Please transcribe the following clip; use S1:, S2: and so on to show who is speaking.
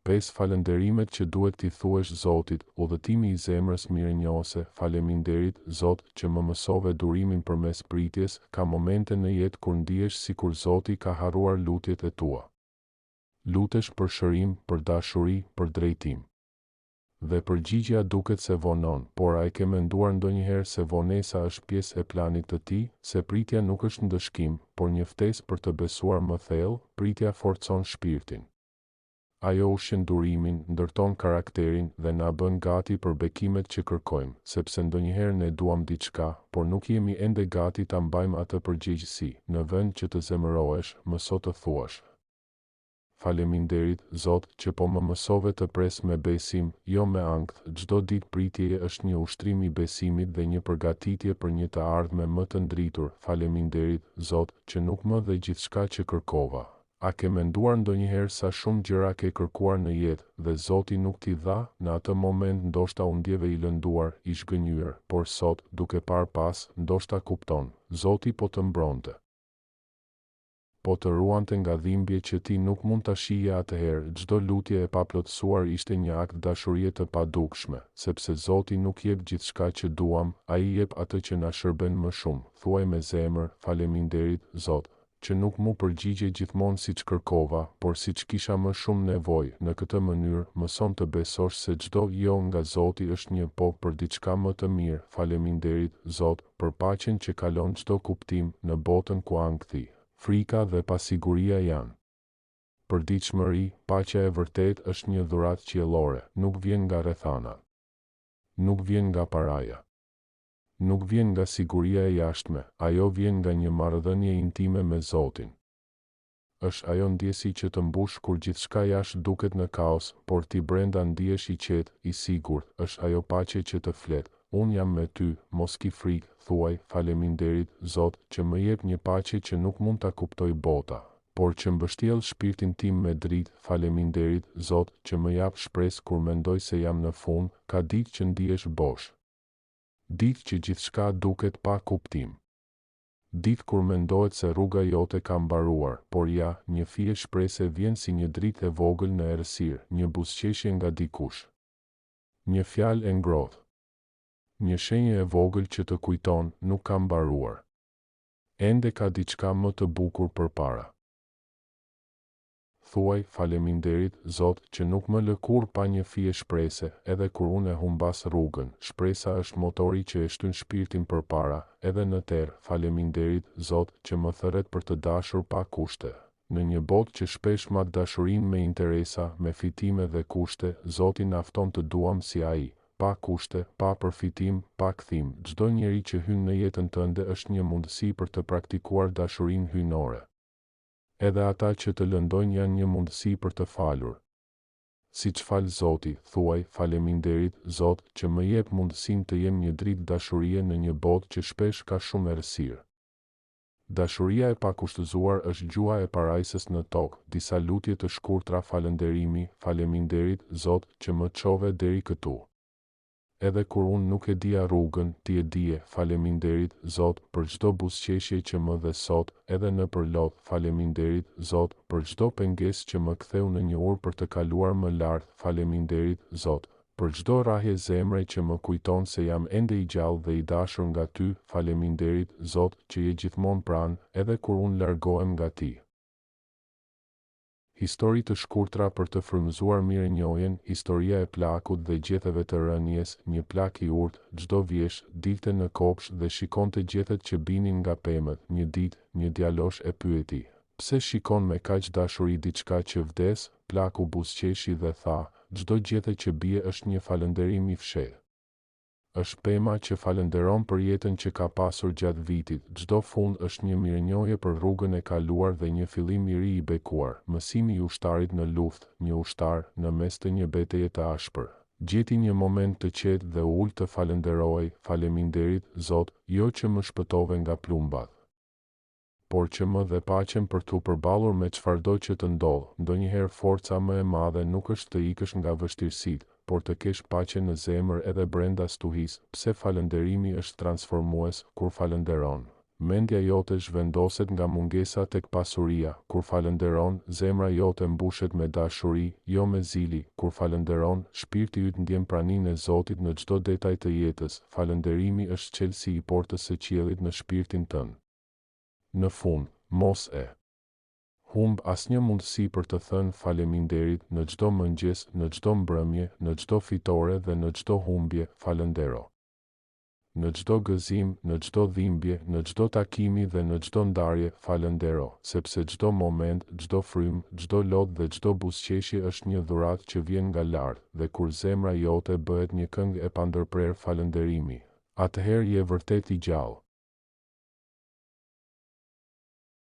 S1: 5 falënderimet që duhet t'i thuesh Zotit, udhëtimi i zemrës mirënjohëse. Faleminderit, Zot, që më mësove durimin përmes pritjes. Ka momente në jetë kur ndihesh sikur Zoti ka harruar lutjet e tua. Lutesh për shërim, për dashuri, për drejtim. Dhe përgjigjja duket se vonon, por a e ke menduar ndonjëherë se vonesa është pjesë e planit të Tij, se pritja nuk është ndëshkim, por një ftesë për të besuar më thellë. Pritja forcon shpirtin. Ajo ushqen durimin, ndërton karakterin dhe na bën gati për bekimet që kërkojmë, sepse ndonjëherë ne duam diçka, por nuk jemi ende gati ta mbajmë atë përgjegjësi. Në vend që të zemërohesh, mëso të thuash: Faleminderit, Zot, që po më mësove të pres me besim, jo me ankth. Çdo ditë pritjeje është një ushtrim i besimit dhe një përgatitje për një të ardhme më të ndritur. Faleminderit, Zot, që nuk më dhe gjithçka që kërkova. A ke menduar ndonjëherë sa shumë gjëra ke kërkuar në jetë dhe Zoti nuk t'i dha? Në atë moment ndoshta u ndjeve i lënduar, i zhgënjur, por sot, duke parë pas, ndoshta kupton, Zoti po të mbronte. Po të ruante nga dhimbje që ti nuk mund ta shije atëherë. Çdo lutje e paplotësuar ishte një akt dashurie të padukshme, sepse Zoti nuk jep gjithçka që duam, ai jep atë që na shërben më shumë. Thuaj me zemër: Faleminderit, Zot, që nuk mu përgjigje gjithmonë siç kërkova, por siç kisha më shumë nevojë. Në këtë mënyrë, mëson të besosh se çdo jo nga Zoti është një po për diçka më të mirë. Faleminderit, Zot, për paqen që kalon çdo kuptim në botën ku ankthi, frika dhe pasiguria janë. Përditshmëri, paqja e vërtet është një dhuratë qiellore, nuk vjen nga rrethanat. Nuk vjen nga paraja. Nuk vjen nga siguria e jashtme, ajo vjen nga një marrëdhënie intime me Zotin. Është ajo ndjesi që të mbush kur gjithçka jashtë duket në kaos, por ti brenda ndihesh i qetë, i sigurt. Është ajo paqe që të flet: Unë jam me ty, mos ki frikë. Thuaj: Faleminderit, Zot, që më jep një paqe që nuk mund ta kuptoj bota, por që mbështjell shpirtin tim me dritë. Faleminderit, Zot, që më jap shpresë kur mendoj se jam në fund. Ka ditë që ndihesh bosh. Ditë që gjithçka duket pa kuptim. Ditë kur mendohet se rruga jote ka mbaruar, por ja, një fije shprese vjen si një dritë e vogël në errësirë, një buzëqeshje nga dikush. Një fjalë e ngrohtë. Një shenjë e vogël që të kujton, nuk ka mbaruar. Ende ka diçka më të bukur përpara. Thuaj: Faleminderit, Zot, që nuk më lë kurrë pa një fije shprese, edhe kur unë e humbas rrugën. Shpresa është motori që e shtyn shpirtin përpara, edhe në terr. Faleminderit, Zot, që më thërret për të dashur pa kushte. Në një botë që shpesh mat dashurinë me interesa, me fitime dhe kushte, Zoti na fton të duam si ai. Pa kushte, pa përfitim, pa kthim. Çdo njeri që hyn në jetën tënde është një mundësi për të praktikuar dashurinë hyjnore. Edhe ata që të lëndojnë janë një mundësi për të falur. Siç fal Zoti, thuaj: Faleminderit, Zot, që më jep mundësinë të jem një dritë dashurie në një botë që shpesh ka shumë errësirë. Dashuria e pakushtëzuar është gjuha e parajsës në tokë. Disa lutje të shkurtra falënderimi: Faleminderit, Zot, që më çove deri këtu. Edhe kur unë nuk e dija rrugën, ti e dije. Faleminderit, Zot, për çdo buzëqeshje që më dhe sot, edhe në përlodh. Faleminderit, Zot, për çdo pengesë që më ktheu në një urë për të kaluar më lart. Faleminderit, Zot, për çdo rrahje zemre që më kujton se jam ende i gjallë dhe i dashur nga ty. Faleminderit, Zot, që je gjithmonë pranë, edhe kur unë largohem nga ti. Histori të shkurtra për të frymëzuar mirënjohjen. Historia e plakut dhe gjetheve të rënies. Një plak i urtë, çdo vjesh, dilte në kopsh dhe shikonte gjethet që binin nga pemët. Një ditë, një djalosh e pyeti: Pse shikon me kaq dashuri diçka që vdes? Plaku buzëqeshi dhe tha: Çdo gjethe që bie është një falënderim i fshehtë. Është pema që falenderon për jetën që ka pasur gjatë vitit. Çdo fund është një mirënjohje për rrugën e kaluar dhe një fillim i ri i bekuar. Mësimi i ushtarit në luftë. Një ushtar, në mes të një betejë të ashpër, gjeti një moment të qetë dhe u ul të falenderoj: Faleminderit, Zot, jo që më shpëtove nga plumbat, por që më dhe paqen për t'u përballur me çfarëdo që të ndodh. Ndonjëherë forca më e madhe nuk është të ikësh nga vështirësitë, por të kesh paqe në zemër edhe brenda stuhisë. Pse falënderimi është transformues? Kur falenderon, Mendja jote zhvendoset nga mungesa tek pasuria, kur falenderon, zemra jote mbushet me dashuri, jo me zili, kur falenderon, shpirti yt ndjen praninë e Zotit në çdo detaj të jetës. Falenderimi është çelësi i portës së qiellit në shpirtin tënd. Në fund, mos e humb asnjë mundësi për të thënë faleminderit në çdo mëngjes, në çdo mbrëmje, në çdo fitore dhe në çdo humbje, falendero. Në çdo gëzim, në çdo dhimbje, në çdo takimi dhe në çdo ndarje, falendero, sepse çdo moment, çdo frym, çdo lot dhe çdo buzëqeshje është një dhuratë që vjen nga lart, dhe kur zemra jote bëhet një këngë e pandërprer falënderimi, atëherë je vërtet i gjallë.